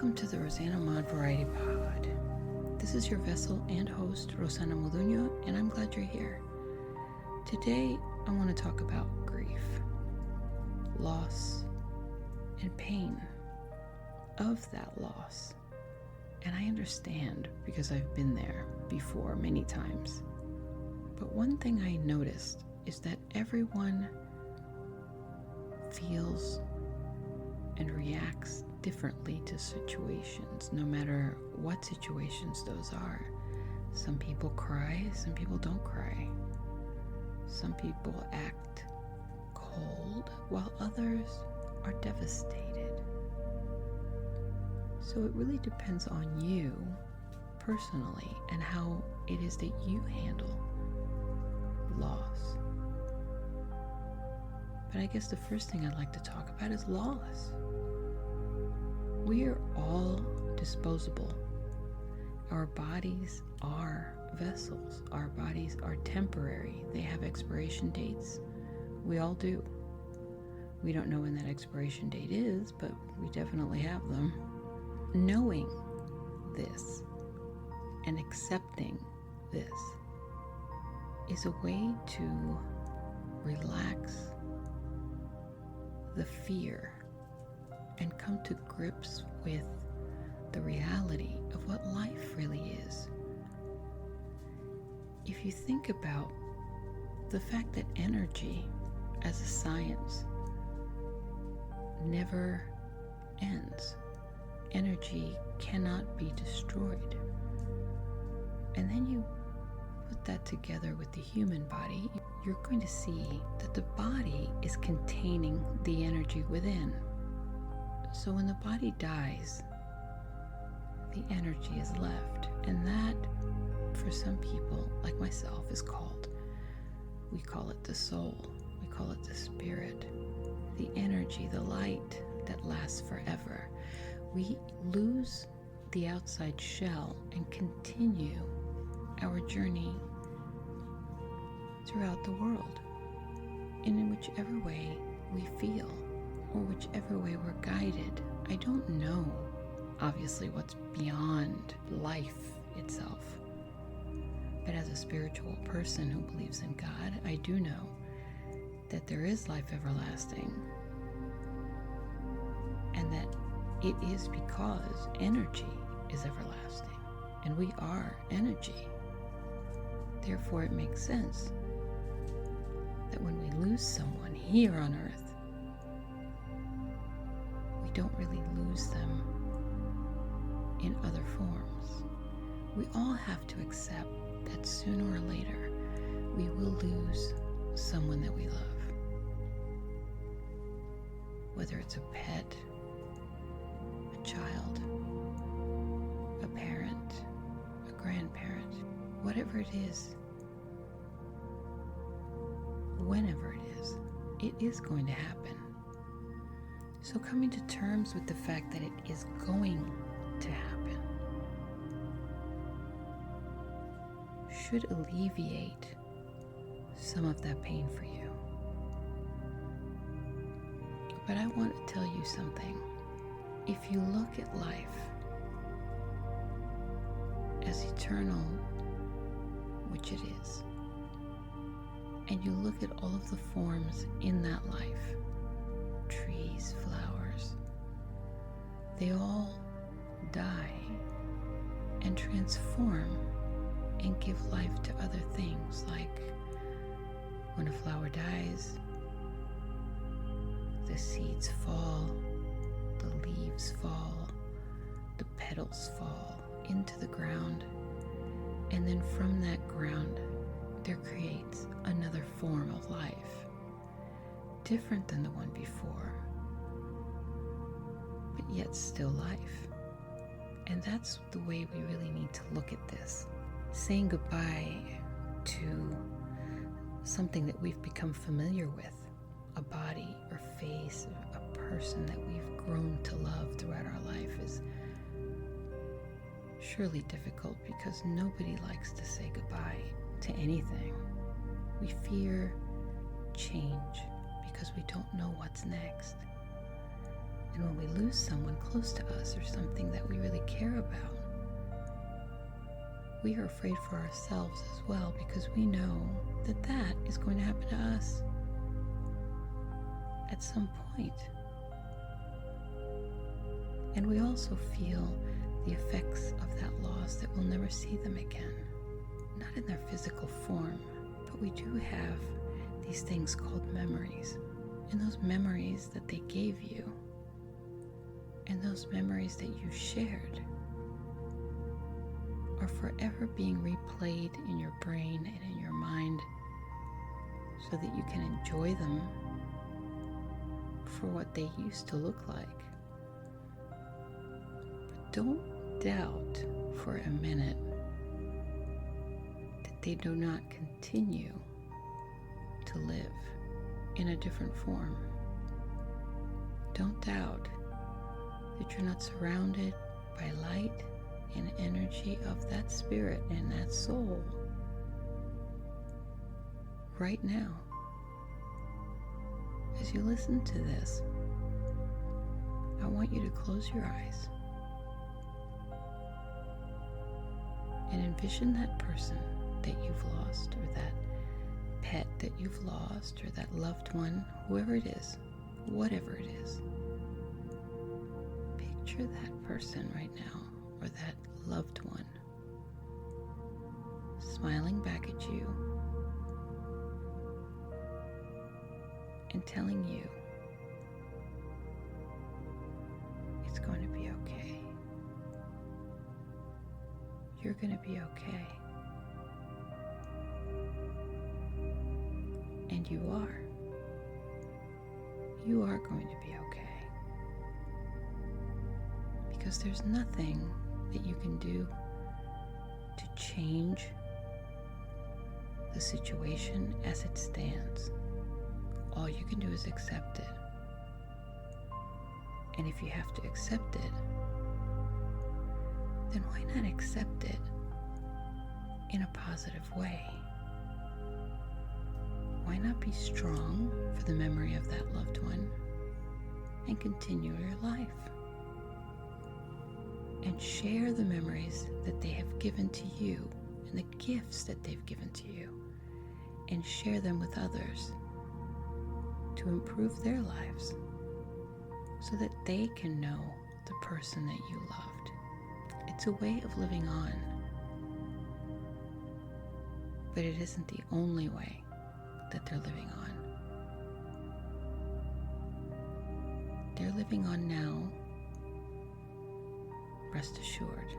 Welcome to the rosanamod Variety Pod. This is your vessel and host, rosanamod, and I'm glad you're here. Today, I want to talk about grief, loss, and pain of that loss. And I understand because I've been there before many times. But one thing I noticed is that everyone feels and reacts differently to situations, no matter what situations those are. Some people cry, some people don't cry. Some people act cold, while others are devastated. So it really depends on you personally and how it is that you handle loss. But I guess the first thing I'd like to talk about is loss. We are all disposable. Our bodies are vessels. Our bodies are temporary. They have expiration dates. We all do. We don't know when that expiration date is, but we definitely have them. Knowing this and accepting this is a way to relax the fear and come to grips with the reality of what life really is. If you think about the fact that energy as a science never ends, energy cannot be destroyed. And then you put that together with the human body, you're going to see that the body is containing the energy within. So when the body dies, the energy is left. And that, for some people, like myself, we call it the soul, we call it the spirit, the energy, the light that lasts forever. We lose the outside shell and continue our journey throughout the world, in whichever way we feel, or whichever way we're guided. I don't know, obviously, what's beyond life itself. But as a spiritual person who believes in God, I do know that there is life everlasting. And that it is because energy is everlasting. And we are energy. Therefore, it makes sense that when we lose someone here on earth, we don't really lose them in other forms. We all have to accept that sooner or later we will lose someone that we love. Whether it's a pet, a child, a parent, a grandparent, whatever it is, whenever it is going to happen. So coming to terms with the fact that it is going to happen should alleviate some of that pain for you. But I want to tell you something. If you look at life as eternal, which it is, and you look at all of the forms in that life, trees, flowers, they all die and transform and give life to other things. Like when a flower dies, the seeds fall, the leaves fall, the petals fall into the ground, and then from that ground there creates another form of life, different than the one before, but yet still life. And that's the way we really need to look at this. Saying goodbye to something that we've become familiar with, a body or face, a person that we've grown to love throughout our life, is surely difficult because nobody likes to say goodbye to anything. We fear change because we don't know what's next. And when we lose someone close to us or something that we really care about, we are afraid for ourselves as well, because we know that that is going to happen to us at some point. And we also feel the effects of that loss, that we'll never see them again. Not in their physical form, but we do have these things called memories. And those memories that they gave you, and those memories that you shared, are forever being replayed in your brain and in your mind, so that you can enjoy them for what they used to look like. But don't doubt for a minute that they do not continue to live in a different form. Don't doubt that you're not surrounded by light and energy of that spirit and that soul right now. As you listen to this, I want you to close your eyes and envision that person that you've lost, or that pet that you've lost, or that loved one, whoever it is, whatever it is. Picture that person right now, or that loved one, smiling back at you and telling you it's going to be okay. You're going to be okay. And you are. You are going to be okay. Because there's nothing that you can do to change the situation as it stands. All you can do is accept it. And if you have to accept it, then why not accept it in a positive way? Why not be strong for the memory of that loved one and continue your life? And share the memories that they have given to you and the gifts that they've given to you, and share them with others to improve their lives so that they can know the person that you loved. It's a way of living on, but it isn't the only way that they're living on. They're living on now, rest assured.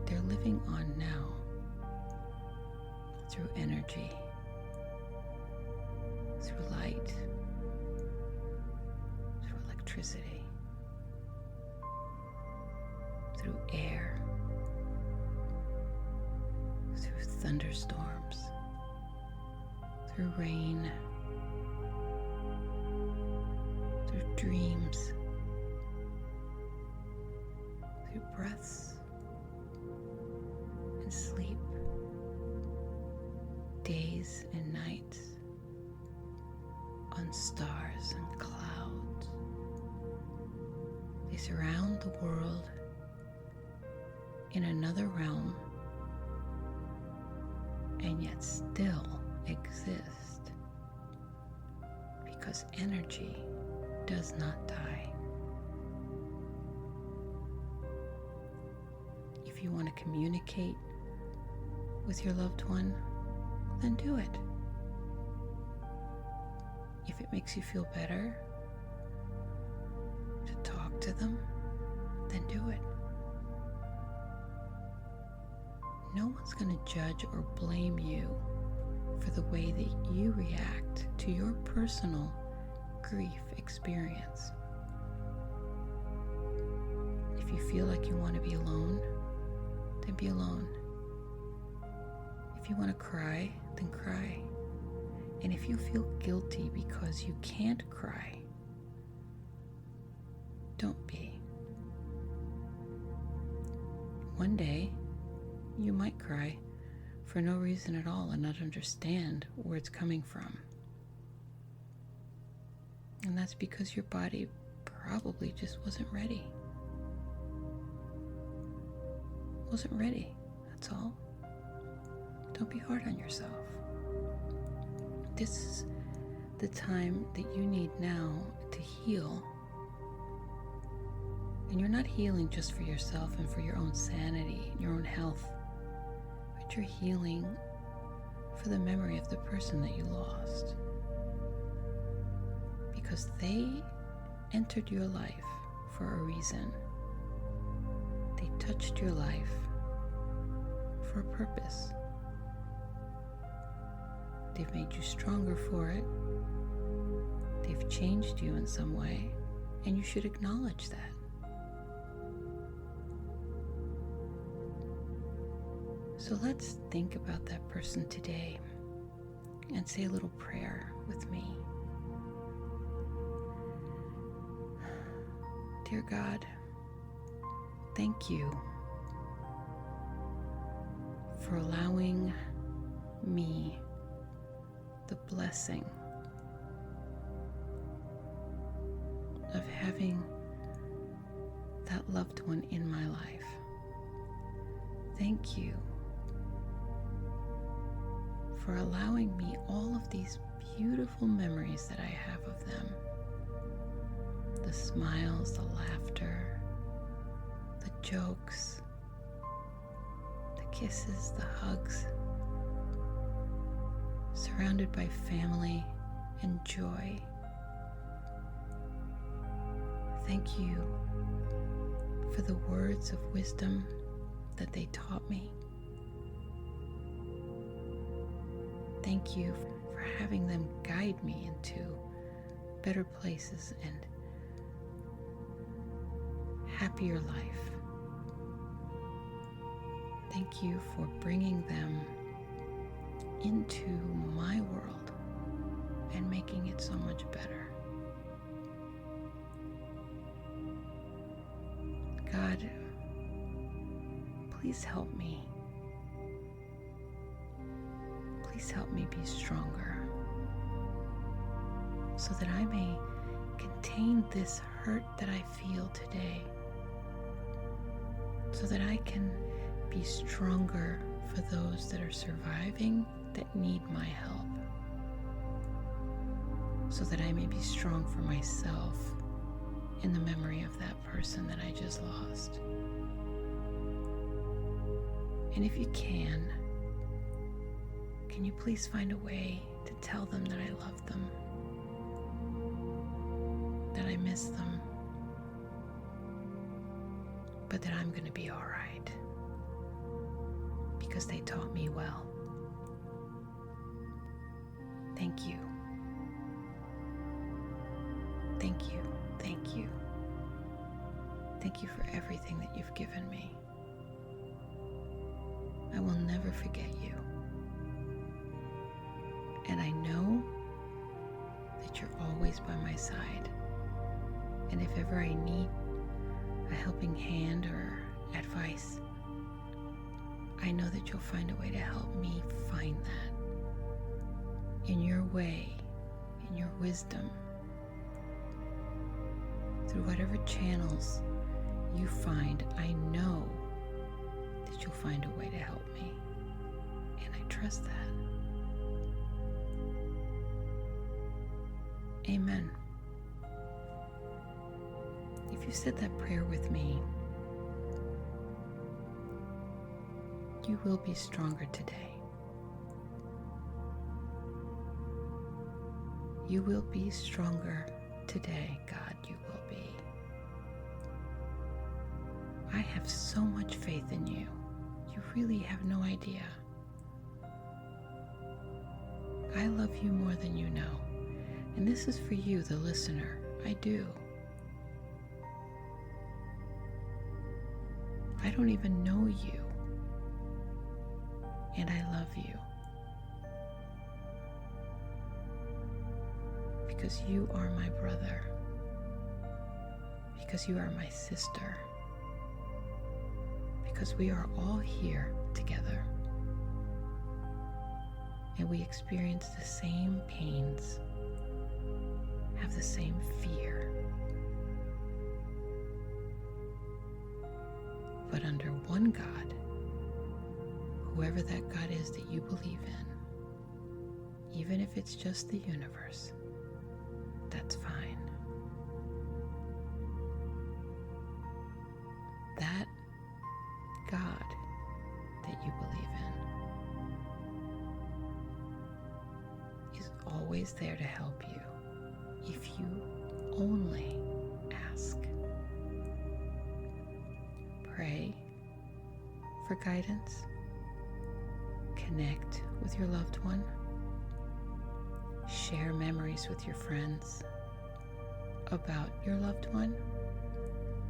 They're living on now through energy, through light, through electricity, through air, through thunderstorms, through rain, through dreams, through breaths and sleep, days and nights, on stars and clouds. They surround the world in another realm, and yet still exist, because energy does not die. If you want to communicate with your loved one, then do it. If it makes you feel better to talk to them, then do it. No one's going to judge or blame you for the way that you react to your personal grief experience. If you feel like you want to be alone, then be alone. If you want to cry, then cry. And if you feel guilty because you can't cry, don't be. One day, you might cry for no reason at all and not understand where it's coming from. And that's because your body probably just wasn't ready. Wasn't ready, that's all. Don't be hard on yourself. This is the time that you need now to heal. And you're not healing just for yourself and for your own sanity, your own health, but you're healing for the memory of the person that you lost. Because they entered your life for a reason. They touched your life for a purpose. They've made you stronger for it. They've changed you in some way, and you should acknowledge that. So let's think about that person today and say a little prayer with me. Dear God, thank you for allowing me the blessing of having that loved one in my life. Thank you for allowing me all of these beautiful memories that I have of them. The smiles, the laughter, the jokes, the kisses, the hugs, surrounded by family and joy. Thank you for the words of wisdom that they taught me. Thank you for having them guide me into better places and happier life. Thank you for bringing them into my world and making it so much better. God, please help me. Please help me be stronger so that I may contain this hurt that I feel today, so that I can be stronger for those that are surviving that need my help, so that I may be strong for myself in the memory of that person that I just lost. And if you can you please find a way to tell them that I love them, that I miss them, but that I'm going to be all right because they taught me well. Thank you. Thank you. Thank you. Thank you for everything that you've given me. I will never forget you. And I know that you're always by my side. And if ever I need a helping hand or advice, I know that you'll find a way to help me find that. In your way, in your wisdom, through whatever channels you find, I know that you'll find a way to help me. And I trust that. Amen. If you said that prayer with me, you will be stronger today. You will be stronger today, God, you will be. I have so much faith in you. You really have no idea. I love you more than you know. And this is for you, the listener. I do. I don't even know you. And I love you. Because you are my brother. Because you are my sister. Because we are all here together. And we experience the same pains, have the same fear. But under one God, whoever that God is that you believe in, even if it's just the universe, that's fine. That God that you believe in is always there to help you if you only ask. Pray for guidance. Connect with your loved one. Share memories with your friends about your loved one.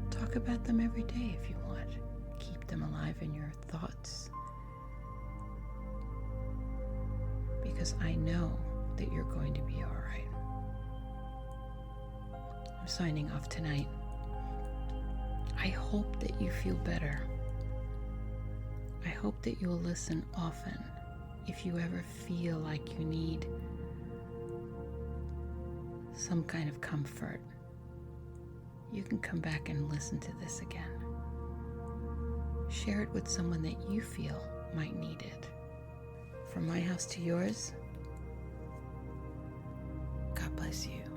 Talk about them every day if you want. Keep them alive in your thoughts. Because I know that you're going to be all right. I'm signing off tonight. I hope that you feel better. I hope that you'll listen often if you ever feel like you need some kind of comfort. You can come back and listen to this again. Share it with someone that you feel might need it. From my house to yours, God bless you.